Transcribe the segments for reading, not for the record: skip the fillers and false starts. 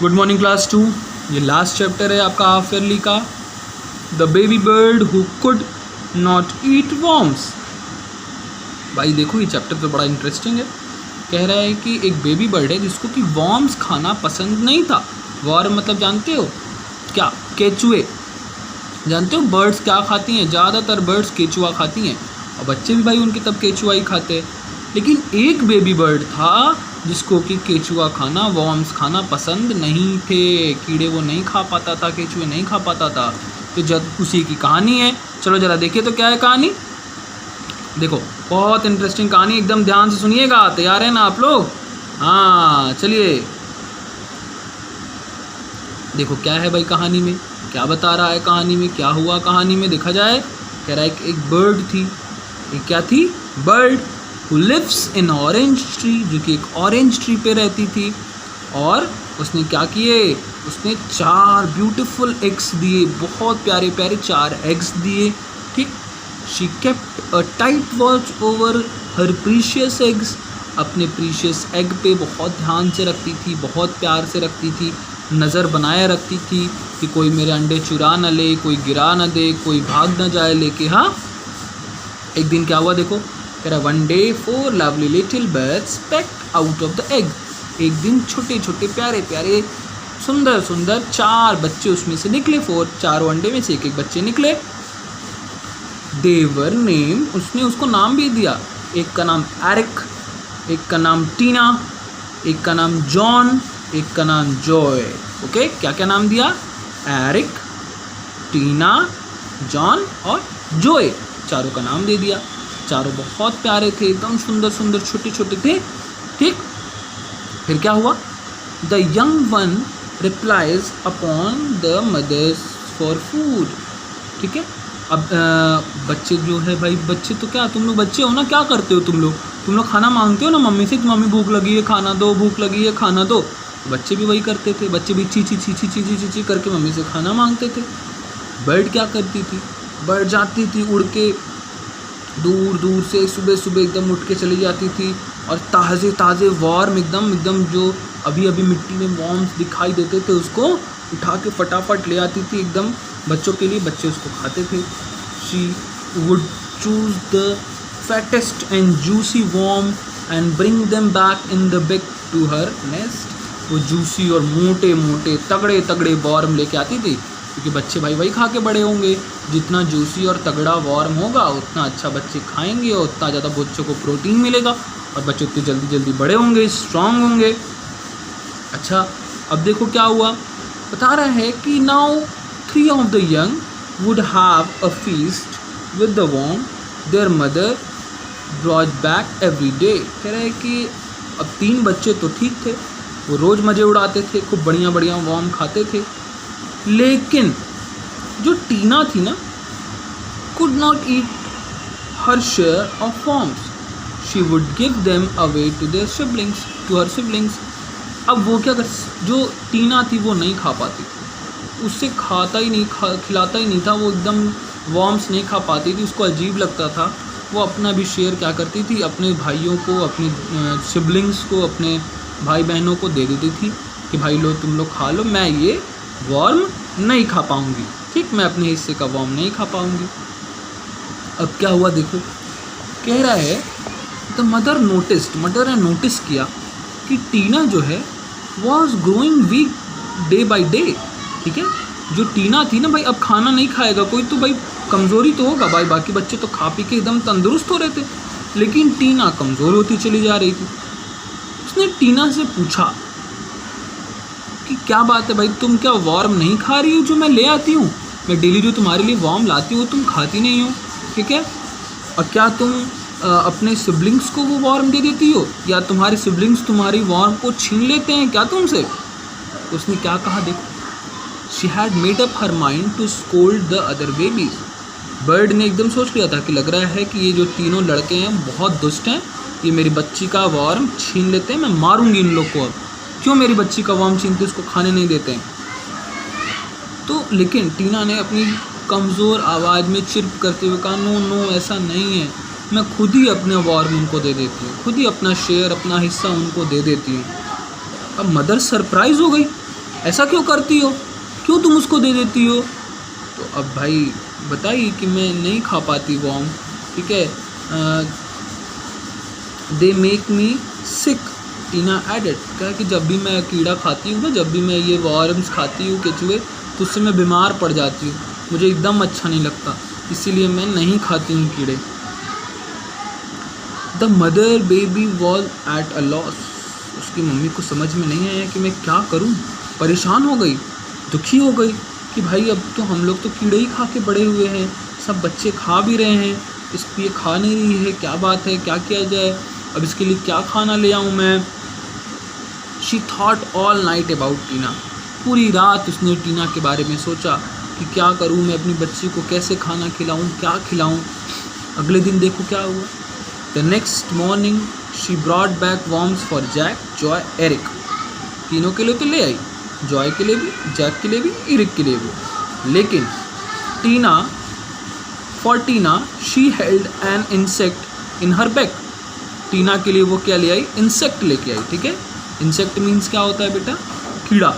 Good morning class 2। ये last chapter है आपका हाफ ईयरली का, the baby bird who could not eat worms. भाई देखो ये चैप्टर तो बड़ा इंटरेस्टिंग है। कह रहा है कि एक बेबी बर्ड है जिसको कि वॉर्म्स खाना पसंद नहीं था। वॉर्म मतलब जानते हो क्या? केचुए। जानते हो बर्ड्स क्या खाती हैं? ज़्यादातर बर्ड्स केचुआ खाती हैं और बच्चे भी भाई उनके तब केचुआ ही खाते हैं। लेकिन एक बेबी बर्ड था जिसको कि केचुआ खाना, वॉर्म्स खाना पसंद नहीं थे। कीड़े वो नहीं खा पाता था, केचुए नहीं खा पाता था। तो जब उसी की कहानी है, चलो ज़रा देखिए तो क्या है कहानी। देखो बहुत इंटरेस्टिंग कहानी, एकदम ध्यान से सुनिएगा। तैयार है ना आप लोग? हाँ चलिए देखो क्या है भाई कहानी में, क्या बता रहा है कहानी में, क्या हुआ कहानी में देखा जाए। कह रहा है कि एक बर्ड थी। एक क्या थी? Bird who lives in orange tree, जो कि एक ऑरेंज ट्री पे रहती थी। और उसने क्या किए? उसने 4 ब्यूटीफुल एग्स दिए, बहुत प्यारे प्यारे 4 एग्स दिए। ठीक। She kept a tight watch over her precious eggs, अपने प्रीशियस एग पे बहुत ध्यान से रखती थी, बहुत प्यार से रखती थी, नज़र बनाए रखती थी कि कोई मेरे अंडे चुरा न ले, कोई गिरा न दे, कोई भाग न जाए लेके। हाँ एक दिन क्या हुआ देखो। कह रहा one day 4 lovely little birds packed out of the egg. एक दिन छोटे छोटे प्यारे प्यारे सुंदर सुंदर 4 बच्चे उसमें से निकले। 4 अंडे में से एक बच्चे निकले। देवर नेम, उसने उसको नाम भी दिया। एक का नाम एरिक, एक का नाम टीना, एक का नाम जॉन, एक का नाम जॉय। ओके, क्या क्या नाम दिया? एरिक, टीना, जॉन और जॉय, चारों का नाम दे दिया। चारों बहुत प्यारे थे, एकदम सुंदर सुंदर छोटे छोटे थे। ठीक। फिर क्या हुआ? The young one replies upon the mother's for food. ठीक है। अब बच्चे जो है भाई, बच्चे तो क्या, तुम लोग बच्चे हो ना, क्या करते हो तुम लोग खाना मांगते हो ना मम्मी से कि मम्मी भूख लगी है खाना दो, भूख लगी है खाना दो। बच्चे भी वही करते थे, बच्चे भी ची ची ची ची ची ची ची ची करके मम्मी से खाना मांगते थे। बर्ड क्या करती थी? बर्ड जाती थी उड़ के दूर दूर से, सुबह सुबह एकदम उठ के चली जाती थी और ताज़े ताज़े वॉर्म एकदम जो अभी अभी मिट्टी में वॉर्म्स दिखाई देते थे उसको उठा के फटाफट ले आती थी एकदम बच्चों के लिए। बच्चे उसको खाते थे। She would choose the fattest and juicy worm and bring them back in the big to her nest. वो जूसी और मोटे मोटे तगड़े तगड़े वॉर्म लेके आती थी, क्योंकि बच्चे भाई वही खा के बड़े होंगे। जितना जूसी और तगड़ा वॉर्म होगा उतना अच्छा बच्चे खाएंगे और उतना ज़्यादा बच्चों को प्रोटीन मिलेगा और बच्चे उतने जल्दी जल्दी बड़े होंगे, स्ट्रांग होंगे। अच्छा अब देखो क्या हुआ। बता रहा है कि now 3 of the young would have a feast with the worm their mother brought back every day। कह रहा है कि अब 3 बच्चे तो ठीक थे, वो रोज़ मज़े उड़ाते थे, खूब बढ़िया बढ़िया वॉर्म खाते थे। लेकिन जो टीना थी ना, could not eat her share of worms। she would give them away to their siblings, to her siblings। अब वो क्या कर, जो टीना थी वो नहीं खा पाती थी, उससे खाता ही नहीं, खिलाता ही नहीं था, वो एकदम वॉर्म्स नहीं खा पाती थी, उसको अजीब लगता था। वो अपना भी शेयर क्या करती थी, अपने भाइयों को, अपने सिबलिंग्स को, अपने भाई बहनों को दे देती थी कि भाई लो तुम लोग खा लो, मैं ये वॉर्म नहीं खा पाऊँगी। ठीक, मैं अपने हिस्से का वॉर्म नहीं खा पाऊँगी। अब क्या हुआ देखो। कह रहा है द मदर ने नोटिस किया कि टीना जो है was growing weak day by day. ठीक है, जो टीना थी ना भाई, अब खाना नहीं खाएगा कोई तो भाई कमज़ोरी तो होगा भाई, बाकी बच्चे तो खा पी के एकदम तंदुरुस्त हो रहे थे, लेकिन टीना कमज़ोर होती चली जा रही थी। उसने टीना से पूछा कि क्या बात है भाई, तुम क्या वॉर्म नहीं खा रही हो जो मैं ले आती हूँ? मैं डेली जो तुम्हारे लिए वॉर्म लाती हूँ तुम खाती नहीं हो। ठीक है, और क्या तुम अपने सिबलिंग्स को वो वॉर्म दे देती हो, या तुम्हारे सिबलिंग्स तुम्हारी वॉर्म को छीन लेते हैं क्या तुमसे? उसने क्या कहा देखो। She had made up her mind to scold the other babies. Bird ने एकदम सोच लिया था कि लग रहा है कि ये जो तीनों लड़के हैं बहुत दुष्ट हैं, ये मेरी बच्ची का वॉर्म छीन लेते हैं, मैं मारूंगी इन लोग को। अब क्यों मेरी बच्ची का वॉर्म छीनते, उसको खाने नहीं देते हैं? तो लेकिन टीना ने अपनी कमज़ोर आवाज़ में चिर्प करते हुए कहा, नो नो ऐसा नहीं है, मैं खुद ही अपने वॉर्म उनको दे देती हूँ, खुद ही अपना शेयर, अपना हिस्सा उनको दे देती हूँ। अब मदर सरप्राइज़ हो गई ऐसा क्यों करती हो, क्यों तुम उसको दे देती हो? तो अब भाई बताइए कि मैं नहीं खा पाती वॉर्म, ठीक है, they make me sick, Tina added. क्या कि जब भी मैं कीड़ा खाती हूँ ना, जब भी मैं ये वॉर्म्स खाती हूँ, केचुए, तो उससे मैं बीमार पड़ जाती हूँ, मुझे एकदम अच्छा नहीं लगता, इसीलिए मैं नहीं खाती हूँ कीड़े। The mother baby was at a loss. उसकी मम्मी को समझ में नहीं आया कि मैं क्या करूँ, परेशान हो गई, दुखी हो गई कि भाई अब तो हम लोग तो कीड़े ही खा के बड़े हुए हैं, सब बच्चे खा भी रहे हैं, इसको ये खा नहीं रही है, क्या बात है, क्या किया जाए, अब इसके लिए क्या खाना ले आऊँ मैं। She thought all night about Tina. पूरी रात उसने टीना के बारे में सोचा कि क्या करूँ मैं, अपनी बच्ची को कैसे खाना खिलाऊँ, क्या खिलाऊँ। अगले दिन देखो क्या हुआ। The next morning she brought back worms for Jack, Joy, Eric. तीनों के लिए तो ले आई, जॉय के लिए भी, जैक के लिए भी, एरिक के लिए भी। लेकिन Tina she held an insect in her bag. Tina के लिए वो क्या ले आई, इंसेक्ट लेके आई, ठीक है। इंसेक्ट मीन्स क्या होता है बेटा, कीड़ा।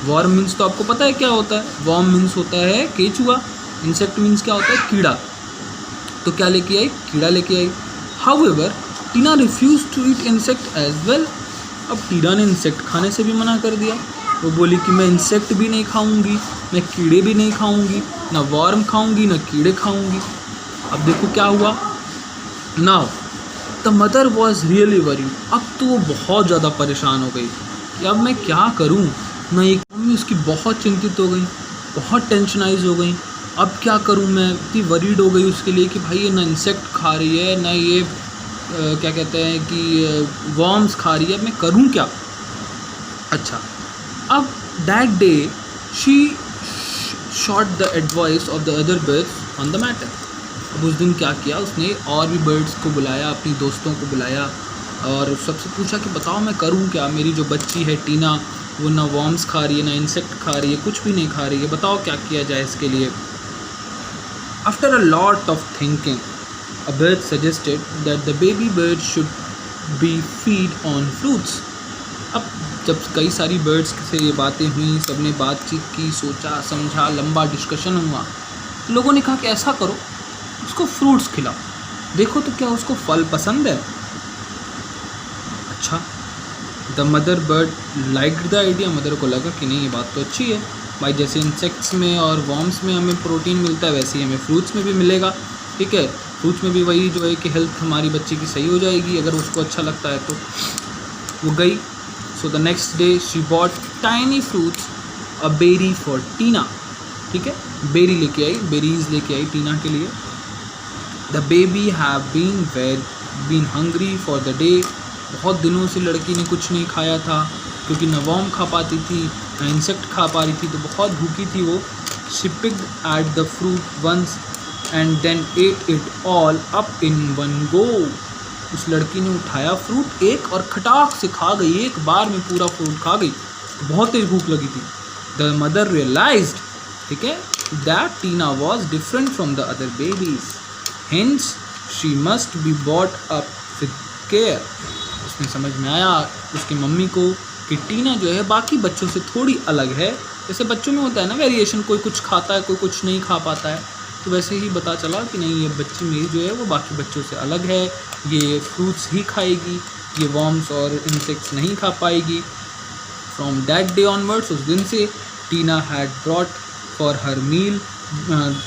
वॉर्म मीन्स तो आपको पता है क्या होता है, वॉर्म मीन्स होता है केचुआ, इंसेक्ट मीन्स क्या होता है, कीड़ा। तो क्या लेके आई, कीड़ा लेके आई। However Tina refuse to eat insect as well. अब टीना ने इंसेक्ट खाने से भी मना कर दिया। वो बोली कि मैं इंसेक्ट भी नहीं खाऊंगी, मैं कीड़े भी नहीं खाऊंगी, ना वॉर्म खाऊंगी ना कीड़े खाऊंगी। अब देखो क्या हुआ। Now the mother was really worried. अब तो वो बहुत ज़्यादा परेशान हो गई कि अब मैं क्या करूं। ना एक मम्मी उसकी बहुत चिंतित हो गई, बहुत टेंशनाइज हो गई। अब क्या करूं मैं, इतनी वरीड हो गई उसके लिए कि भाई ये ना इंसेक्ट खा रही है, ना ये क्या कहते हैं कि वॉर्म्स खा रही है, अब मैं करूं क्या। अच्छा, अब that day she shot the advice of the other birds on the matter. अब उस दिन क्या किया उसने, और भी बर्ड्स को बुलाया, अपनी दोस्तों को बुलाया और सबसे पूछा कि बताओ मैं करूं क्या, मेरी जो बच्ची है टीना वो ना वॉर्म्स खा रही है, ना इंसेक्ट खा रही है, कुछ भी नहीं खा रही है, बताओ क्या किया जाए इसके लिए। After a lot of thinking a bird suggested that the baby bird should be feed on fruits. अब जब कई सारी बर्ड्स से ये बातें हुई, सबने बातचीत की, सोचा समझा, लंबा डिस्कशन हुआ, लोगों ने कहा कि ऐसा करो उसको फ्रूट्स खिलाओ, देखो तो क्या उसको फल पसंद है। अच्छा, the mother bird liked the idea. Mother को लगा कि नहीं ये बात तो अच्छी है भाई, जैसे इंसेक्ट्स में और वॉर्म्स में हमें प्रोटीन मिलता है वैसे ही हमें फ्रूट्स में भी मिलेगा, ठीक है। फ्रूट्स में भी वही जो है कि हेल्थ हमारी बच्ची की सही हो जाएगी अगर उसको अच्छा लगता है तो। वो गई। So the next day she bought tiny fruits, a berry for Tina, ठीक है। बेरी लेके आई, बेरीज लेके आई टीना के लिए। The baby have been hungry for the day. बहुत दिनों से लड़की ने कुछ नहीं खाया था क्योंकि न वॉर्म खा पाती थी न इंसेक्ट खा पा रही थी, तो बहुत भूखी थी वो। She picked at the fruit once and then ate it all up in one go. उस लड़की ने उठाया फ्रूट एक और खटाक से खा गई, एक बार में पूरा फ्रूट खा गई, बहुत तेज भूख लगी थी। द मदर रियलाइज्ड, ठीक है, that Tina was different from the other babies, hence she must be bought up with care. उसने समझ में आया उसकी मम्मी को कि टीना जो है बाकी बच्चों से थोड़ी अलग है। जैसे बच्चों में होता है ना वेरिएशन, कोई कुछ खाता है कोई कुछ नहीं खा पाता है, तो वैसे ही पता चला कि नहीं ये बच्ची मेरी जो है वो बाकी बच्चों से अलग है, ये फ्रूट्स ही खाएगी, ये वॉर्म्स और इंसेक्ट्स नहीं खा पाएगी। फ्रॉम दैट डे ऑनवर्ड्स, उस दिन से Tina had brought for her meal,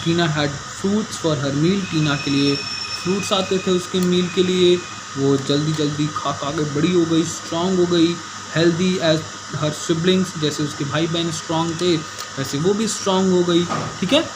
Tina had fruits for her meal. Tina के लिए फ्रूट्स आते थे उसके मील के लिए। वो जल्दी जल्दी खा खा के बड़ी हो गई, स्ट्रॉन्ग हो गई, हेल्दी एज हर सिबलिंग्स। जैसे उसके भाई बहन स्ट्रॉन्ग थे वैसे वो भी स्ट्रॉन्ग हो गई, ठीक है।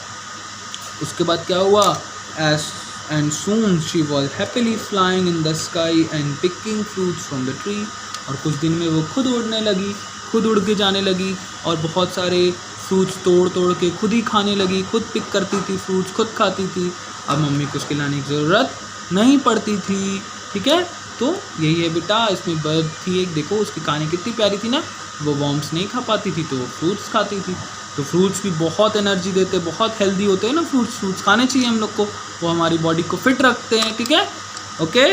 उसके बाद क्या हुआ, and soon she was happily flying in the sky and picking fruits from the tree. और कुछ दिन में वो खुद उड़ने लगी, खुद उड़ के जाने लगी और बहुत सारे फ्रूट्स तोड़ तोड़ के खुद ही खाने लगी, खुद पिक करती थी फ्रूट्स, खुद खाती थी। अब मम्मी को उसके लाने की ज़रूरत नहीं पड़ती थी, ठीक है। तो यही है बेटा, इसमें बर्ड थी एक, देखो उसकी कहानी कितनी प्यारी थी ना। वो वॉर्म्स नहीं खा पाती थी तो वो फ्रूट्स खाती थी। तो फ्रूट्स भी बहुत एनर्जी देते, बहुत हेल्दी होते हैं ना फ्रूट्स खाने चाहिए हम लोग को, वो हमारी बॉडी को फिट रखते हैं, ठीक है। ओके,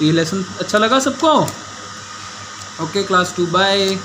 ये लेसन अच्छा लगा सबको? Okay class 2 bye.